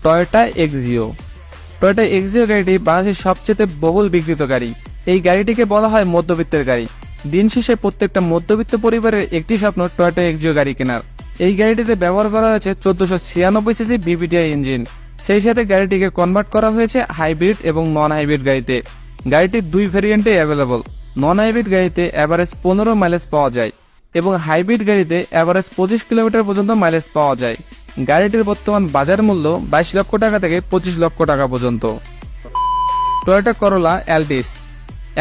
Toyota Axio. Toyota Axio গাড়িটি বাংলাদেশের সবচেয়ে বহুল বিক্রিত গাড়ি। এই গাড়িটিকে বলা হয় মধ্যবিত্তের গাড়ি। দিন শেষে প্রত্যেকটা মধ্যবিত্ত পরিবারের একটি স্বপ্ন টয়োটা এক্সিও গাড়ি কেনার। এই গাড়িটিতে ব্যবহার করা হয়েছে 1496 সিসি বিপিটিআই ইঞ্জিন। সেই সাথে গাড়িটিকে কনভার্ট করা হয়েছে হাইব্রিড এবং নন হাইব্রিড গাড়িতে। গাড়িটির দুই ভেরিয়েন্টে অ্যাভেলেবল। নন হাইব্রিড গাড়িতে অ্যাভারেজ 15 মাইলেজ পাওয়া যায় এবং হাইব্রিড গাড়িতে অ্যাভারেজ 25 কিলোমিটার পর্যন্ত মাইলেজ পাওয়া যায়। গাড়িটির বর্তমান বাজার মূল্য 22 লক্ষ টাকা থেকে 25 লক্ষ টাকা পর্যন্ত। Toyota Corolla Altis.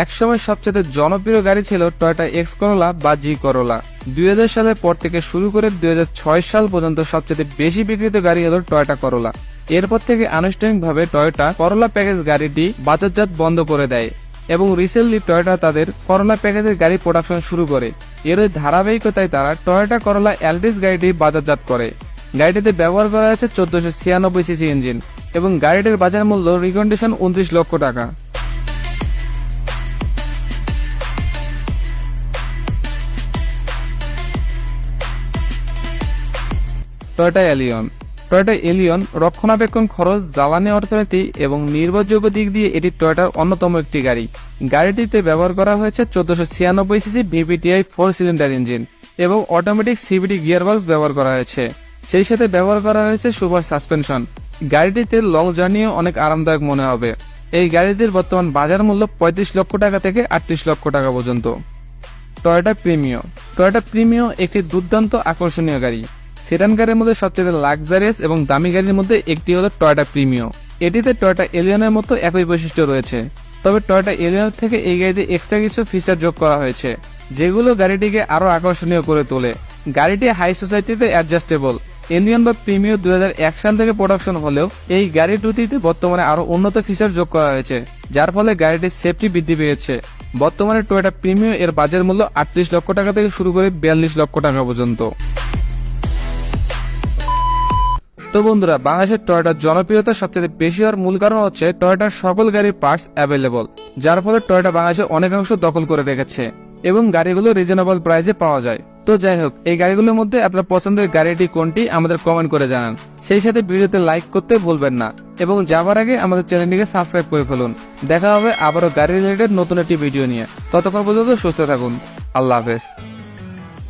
একসময় সবচেয়ে জনপ্রিয় গাড়ি ছিল টয়োটা এক্স করোলা বা জি করোলা। 2000 সালের পর থেকে শুরু করে 2006 সাল পর্যন্ত সবচেয়ে বেশি বিক্রিত গাড়ি হল টয়োটা করোলা। এরপর থেকে আনুষ্ঠানিকভাবে টয়োটা করোলা প্যাকেজ গাড়িটি বাজারজাত বন্ধ করে দেয় এবং রিসেন্টলি টয়োটা তাদের করোলা প্যাকেজের গাড়ি প্রোডাকশন শুরু করে। এর ধারাবাহিকতায় তারা টয়োটা করোলা অ্যালটিস গাড়িটি বাজারজাত করে। গাড়িটিতে ব্যবহার করা হয়েছে 1496 সিসি ইঞ্জিন এবং গাড়িটির বাজার মূল্য রিকন্ডিশন 29 লক্ষ টাকা। Toyota Allion. টয়োটা এলিয়ন রক্ষণাবেক্ষণ খরচ, জ্বালানি অর্থনীতি এবং নির্ভরযোগ্য দিক দিয়ে এটি টয়োটার অন্যতম একটি গাড়ি। গাড়িটিতে ব্যবহার করা হয়েছে 1496 সিসি ভিভিটিআই 4 সিলিন্ডার ইঞ্জিন এবং অটোমেটিক সিভিটি গিয়ারবক্স ব্যবহার করা হয়েছে। সেই সাথে ব্যবহার করা হয়েছে সুপার সাসপেনশন। গাড়িটিতে লং জার্নিও অনেক আরামদায়ক মনে হবে। এই গাড়িটির বর্তমান বাজার মূল্য 35 লক্ষ টাকা থেকে 38 লক্ষ টাকা পর্যন্ত। Toyota Premio. টয়োটা প্রিমিও একটি দুর্দান্ত আকর্ষণীয় গাড়ি। সেডান গাড়ির মধ্যে সবচেয়ে লাক্সারিয়াস এবং দামি গাড়ির মধ্যে একটি হলো টয়োটা প্রিমিও। এটিতে টয়োটা এলিয়নের মতো একই বৈশিষ্ট্য রয়েছে, তবে টয়োটা এলিয়ন থেকে এই গাড়িতে এক্সট্রা কিছু ফিচার যোগ করা হয়েছে যেগুলো গাড়িটিকে আরো আকর্ষণীয় করে তোলে। গাড়িটি হাই সোসাইটিতে অ্যাডজাস্টেবল। এলিয়ন বা প্রিমিও 2001 সাল থেকে প্রোডাকশন হলেও এই গাড়ি দুটিতে বর্তমানে আরো উন্নত ফিচার যোগ করা হয়েছে, যার ফলে গাড়িটির সেফটি বৃদ্ধি পেয়েছে। বর্তমানে টয়োটা প্রিমিও এর বাজার মূল্য 38 লক্ষ টাকা থেকে শুরু করে 42 লক্ষ টাকা পর্যন্ত। তো বন্ধুরা, বাংলাদেশের টয়োটার জনপ্রিয়তা সবচেয়ে বেশি হওয়ার মূল কারণ হচ্ছে টয়োটার সকল গাড়ির পার্টস অ্যাভেলেবল, যার ফলে টয়োটা বাংলাদেশে অনেকাংশ দখল করে রেখেছে এবং গাড়িগুলো রিজনেবল প্রাইসে পাওয়া যায়। তো যাই হোক, এই গাড়িগুলোর মধ্যে আপনার পছন্দের গাড়িটি কোনটি আমাদের কমেন্ট করে জানান। সেই সাথে ভিডিওতে লাইক করতে ভুলবেন না এবং যাবার আগে আমাদের চ্যানেলটিকে সাবস্ক্রাইব করে ফেলুন। দেখা হবে আবারও গাড়ি রিলেটেড নতুন একটি ভিডিও নিয়ে। ততক্ষণ পর্যন্ত সুস্থ থাকুন। আল্লাহ হাফেজ।